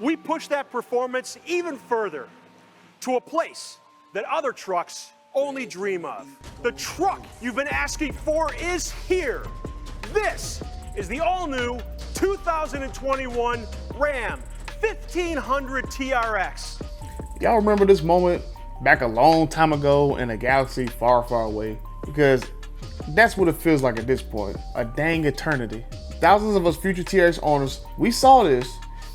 we push that performance even further to a place that other trucks only dream of. The truck you've been asking for is here. This is the all-new 2021 Ram 1500 TRX. Y'all remember this moment back a long time ago in a galaxy far, far away? Because that's what it feels like at this point, a dang eternity. Thousands of us future TRX owners, we saw this,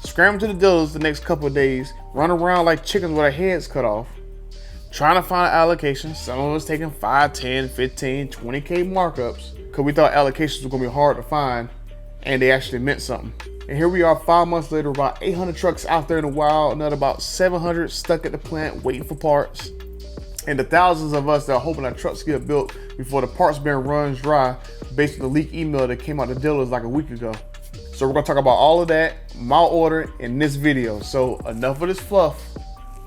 scramble to the dealers the next couple of days, run around like chickens with our heads cut off, trying to find allocations. Some of us taking 5, 10, 15, 20K markups, because we thought allocations were gonna be hard to find, and they actually meant something. And here we are 5 months later, about 800 trucks out there in the wild, another about 700 stuck at the plant waiting for parts. And the thousands of us that are hoping our trucks get built before the parts bin runs dry based on the leak email that came out to dealers like a week ago. So we're gonna talk about all of that, my order, in this video. So enough of this fluff,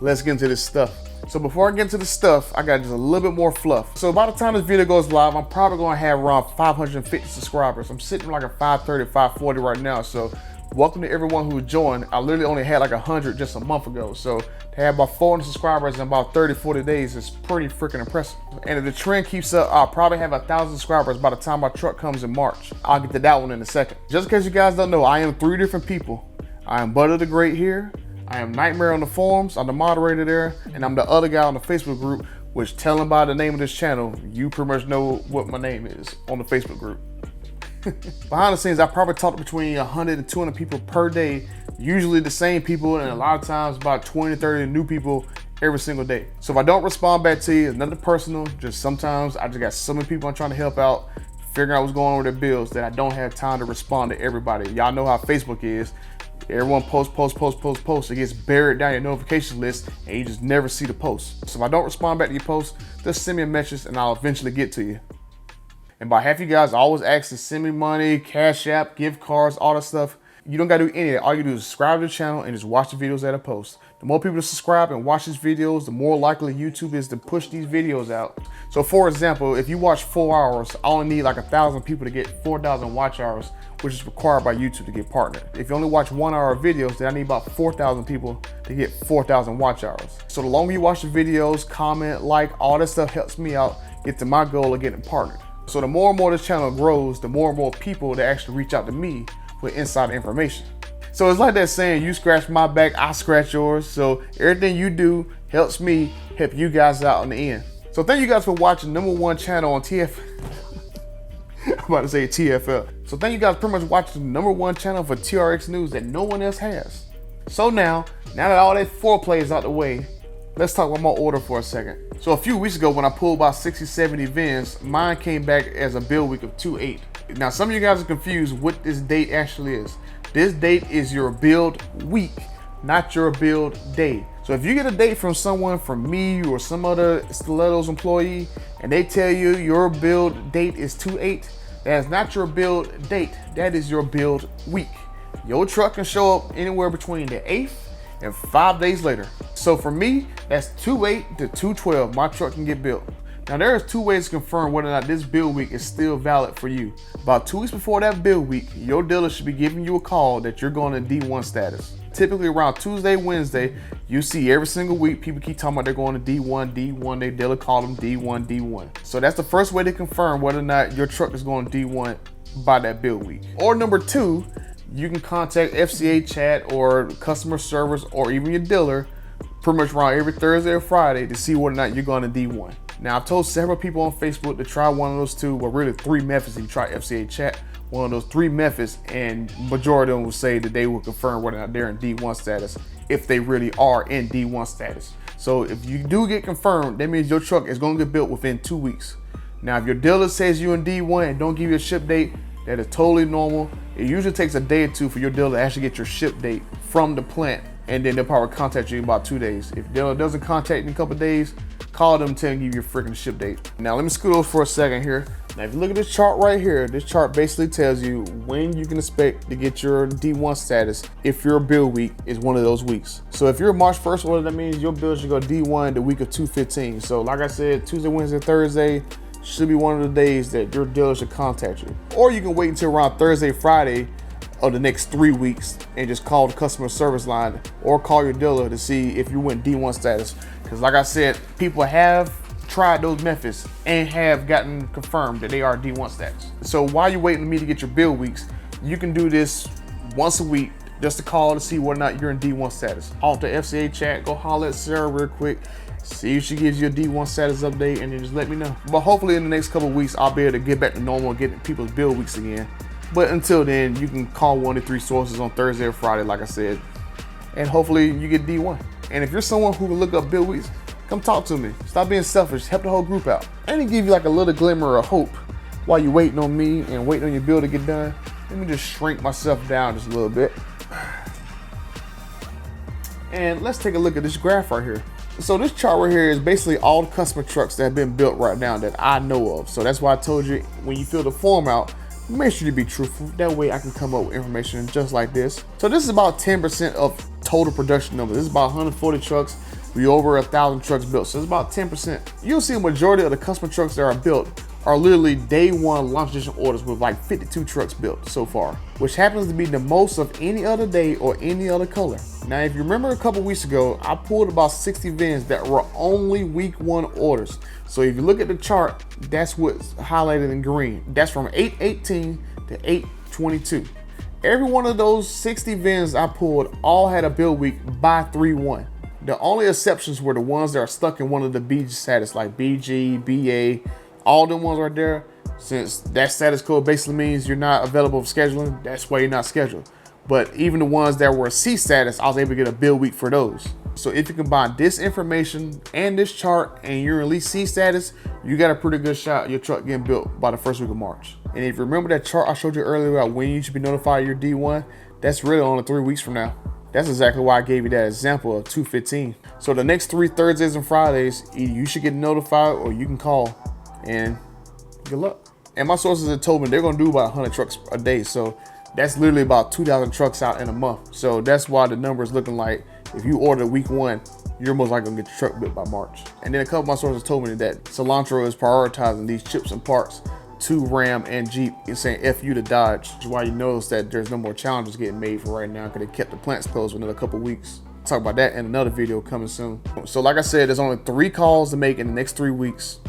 let's get into this stuff. So before I get into the stuff, I got just a little bit more fluff. So by the time this video goes live, I'm probably gonna have around 550 subscribers. I'm sitting like a 530, 540 right now. So welcome to everyone who joined. I literally only had like 100 just a month ago. So to have about 400 subscribers in about 30, 40 days is pretty freaking impressive. And if the trend keeps up, I'll probably have 1,000 subscribers by the time my truck comes in March. I'll get to that one in a second. Just in case you guys don't know, I am 3 different people. I am Butter the Great here. I am Nightmare on the forums. I'm the moderator there. And I'm the other guy on the Facebook group, which telling by the name of this channel, you pretty much know what my name is on the Facebook group. Behind the scenes, I probably talk to between 100 and 200 people per day, usually the same people, and a lot of times about 20 to 30 new people every single day. So if I don't respond back to you, it's nothing personal, just sometimes I just got so many people I'm trying to help out, figuring out what's going on with their bills, that I don't have time to respond to everybody. Y'all know how Facebook is. Everyone posts, it gets buried down your notification list, and you just never see the post. So if I don't respond back to your post, just send me a message and I'll eventually get to you. And by half you guys always ask to send me money, Cash App, gift cards, all that stuff. You don't gotta do any of that. All you do is subscribe to the channel and just watch the videos that I post. The more people that subscribe and watch these videos, the more likely YouTube is to push these videos out. So for example, if you watch 4 hours, I only need like 1,000 people to get 4,000 watch hours, which is required by YouTube to get partnered. If you only watch 1 hour of videos, then I need about 4,000 people to get 4,000 watch hours. So the longer you watch the videos, comment, like, all that stuff helps me out get to my goal of getting partnered. So the more and more this channel grows, the more and more people that actually reach out to me with insider information. So it's like that saying, you scratch my back, I scratch yours. So everything you do helps me help you guys out in the end. So thank you guys for watching #1 channel on I'm about to say TFL. So thank you guys pretty much watching the #1 channel for TRX news that no one else has. So now that all that foreplay is out the way, let's talk about my order for a second. So a few weeks ago when I pulled about 60, 70 VINs, mine came back as a build week of 2/8. Now some of you guys are confused what this date actually is. This date is your build week, not your build day. So if you get a date from someone, from me or some other Stilettos employee, and they tell you your build date is 2/8, that is not your build date, that is your build week. Your truck can show up anywhere between the 8th and 5 days later. So for me, that's 2/8 to 2/12, my truck can get built. Now there's 2 ways to confirm whether or not this build week is still valid for you. About 2 weeks before that build week, your dealer should be giving you a call that you're going to D1 status. Typically around Tuesday, Wednesday, you see every single week people keep talking about they're going to D1, their dealer call them D1. So that's the first way to confirm whether or not your truck is going to D1 by that build week. Or number 2, you can contact FCA chat or customer service or even your dealer pretty much around every Thursday or Friday to see whether or not you're going to D1. Now I've told several people on Facebook to try one of those 2, well really 3 methods if you try FCA chat, one of those 3 methods, and majority of them will say that they will confirm whether or not they're in D1 status if they really are in D1 status. So if you do get confirmed, that means your truck is going to get built within 2 weeks. Now if your dealer says you're in D1 and don't give you a ship date, that is totally normal. It usually takes a day or 2 for your dealer to actually get your ship date from the plant, and then they'll probably contact you in about 2 days. If the dealer doesn't contact you in a couple of days, call them, tell them, give you your freaking ship date. Now let me scoot over for a second here. Now if you look at this chart right here, this chart basically tells you when you can expect to get your D1 status if your build week is one of those weeks. So if you're a March 1st order, that means your bill should go D1 the week of 2/15. So like I said, Tuesday, Wednesday, Thursday should be one of the days that your dealer should contact you. Or you can wait until around Thursday, Friday of the next 3 weeks and just call the customer service line or call your dealer to see if you went D1 status. Because like I said, people have tried those methods and have gotten confirmed that they are D1 status. So while you're waiting for me to get your build weeks, you can do this once a week just to call to see whether or not you're in D1 status. Off the FCA chat, go holler at Sarah real quick, see if she gives you a D1 status update, and then just let me know. But hopefully in the next couple of weeks, I'll be able to get back to normal and get people's build weeks again. But until then, you can call one of the 3 sources on Thursday or Friday, like I said, and hopefully you get D1. And if you're someone who can look up build weeks, come talk to me. Stop being selfish, help the whole group out. And to give you like a little glimmer of hope while you're waiting on me and waiting on your build to get done, let me just shrink myself down just a little bit. And let's take a look at this graph right here. So this chart right here is basically all the customer trucks that have been built right now that I know of. So that's why I told you when you fill the form out, make sure to be truthful. That way I can come up with information just like this. So this is about 10% of total production numbers. This is about 140 trucks. We over 1,000 trucks built. So it's about 10%. You'll see a majority of the customer trucks that are built are literally day one launch edition orders with like 52 trucks built so far, which happens to be the most of any other day or any other color. Now, if you remember a couple weeks ago, I pulled about 60 VINs that were only week 1 orders. So if you look at the chart, that's what's highlighted in green. That's from 8/18 to 8/22. Every one of those 60 VINs I pulled all had a build week by 3/1. The only exceptions were the ones that are stuck in one of the B status, like BG, BA, all them ones right there. Since that status code basically means you're not available for scheduling, that's why you're not scheduled. But even the ones that were C status, I was able to get a build week for those. So if you combine this information and this chart and you're in least C status, you got a pretty good shot at your truck getting built by the first week of March. And if you remember that chart I showed you earlier about when you should be notified of your D1, that's really only 3 weeks from now. That's exactly why I gave you that example of 2/15. So the next 3 Thursdays and Fridays, either you should get notified or you can call, and good luck. And my sources have told me they're gonna do about 100 trucks a day. So that's literally about 2,000 trucks out in a month. So that's why the number is looking like if you order week 1, you're most likely gonna get your truck built by March. And then a couple of my sources told me that Cilantro is prioritizing these chips and parts to Ram and Jeep and saying F you to Dodge, which is why you notice that there's no more challenges getting made for right now because they kept the plants closed for another couple weeks. Talk about that in another video coming soon. So like I said, there's only 3 calls to make in the next 3 weeks.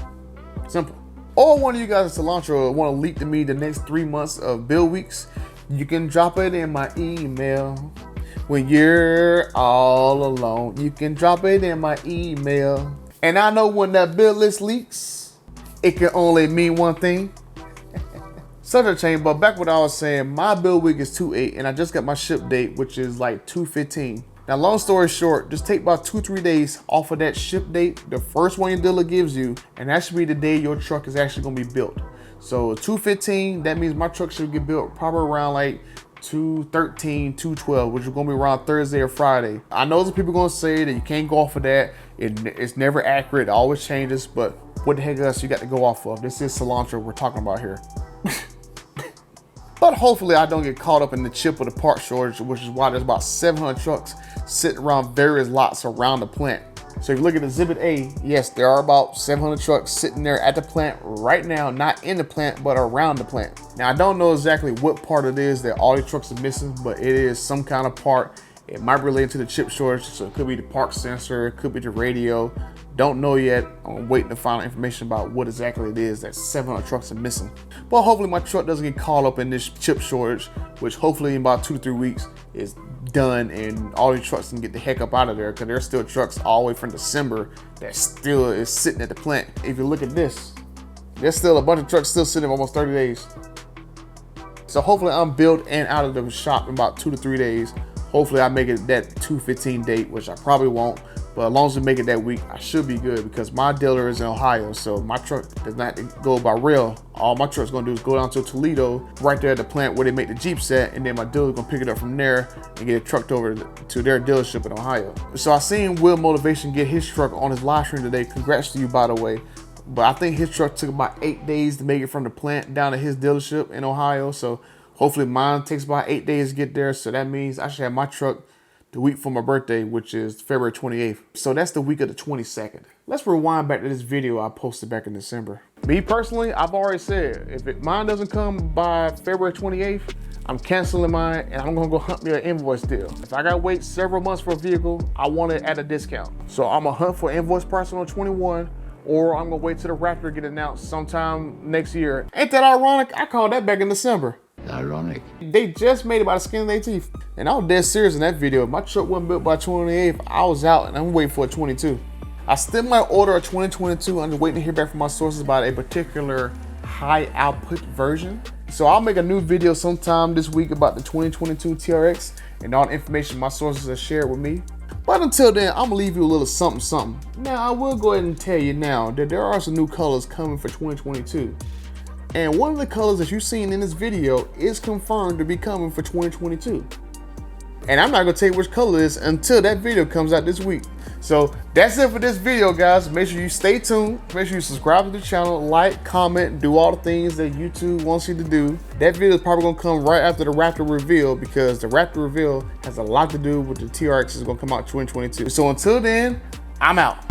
Simple. Or one of you guys at Cilantro want to leak to me the next 3 months of build weeks, you can drop it in my email. When you're all alone, you can drop it in my email. And I know when that build list leaks, it can only mean one thing. Subject change, but back what I was saying, my build week is 2/8 and I just got my ship date, which is like 2/15. Now, long story short, just take about 2-3 days off of that ship date, the first one your dealer gives you, and that should be the day your truck is actually gonna be built. So 2/15, that means my truck should get built probably around like 2/13, 2/12, which is gonna be around Thursday or Friday. I know some people gonna say that you can't go off of that. It's never accurate, it always changes, but what the heck else you got to go off of? This is Cilantro we're talking about here. But hopefully I don't get caught up in the chip or the part shortage, which is why there's about 700 trucks sitting around various lots around the plant. So if you look at Exhibit A, yes, there are about 700 trucks sitting there at the plant right now, not in the plant, but around the plant. Now, I don't know exactly what part it is that all these trucks are missing, but it is some kind of part. It might relate to the chip shortage, so it could be the park sensor, it could be the radio. Don't know yet. I'm waiting to find out information about what exactly it is that 700 trucks are missing. But hopefully my truck doesn't get caught up in this chip shortage, which hopefully in about 2 to 3 weeks is done and all these trucks can get the heck up out of there, because there's still trucks all the way from December that still is sitting at the plant. If you look at this, there's still a bunch of trucks still sitting almost 30 days. So hopefully I'm built and out of the shop in about 2 to 3 days. Hopefully I make it that 2/15 date, which I probably won't. But as long as we make it that week, I should be good, because my dealer is in Ohio, so my truck does not go by rail. All my truck's gonna do is go down to Toledo, right there at the plant where they make the Jeeps at, and then my dealer's gonna pick it up from there and get it trucked over to their dealership in Ohio. So I seen Will Motivation get his truck on his live stream today. Congrats to you, by the way. But I think his truck took about 8 days to make it from the plant down to his dealership in Ohio. So hopefully mine takes about 8 days to get there. So that means I should have my truck the week for my birthday, which is February 28th. So that's the week of the 22nd. Let's rewind back to this video I posted back in December. Me personally, I've already said, if mine doesn't come by February 28th, I'm canceling mine and I'm gonna go hunt me an invoice deal. If I gotta wait several months for a vehicle, I want it at a discount. So I'm gonna hunt for invoice pricing on 21, or I'm gonna wait till the Raptor get announced sometime next year. Ain't that ironic? I called that back in December. Ironic. They just made it by the skin of their teeth. And I was dead serious in that video. If my truck wasn't built by 28th, I was out and I'm waiting for a 22. I still might order a 2022. I'm just waiting to hear back from my sources about a particular high output version. So I'll make a new video sometime this week about the 2022 TRX and all the information my sources have shared with me. But until then, I'm gonna leave you a little something something. Now I will go ahead and tell you now that there are some new colors coming for 2022. And one of the colors that you've seen in this video is confirmed to be coming for 2022. And I'm not gonna tell you which color it is until that video comes out this week. So that's it for this video, guys. Make sure you stay tuned. Make sure you subscribe to the channel, like, comment, do all the things that YouTube wants you to do. That video is probably gonna come right after the Raptor reveal, because the Raptor reveal has a lot to do with the TRX is gonna come out 2022. So until then, I'm out.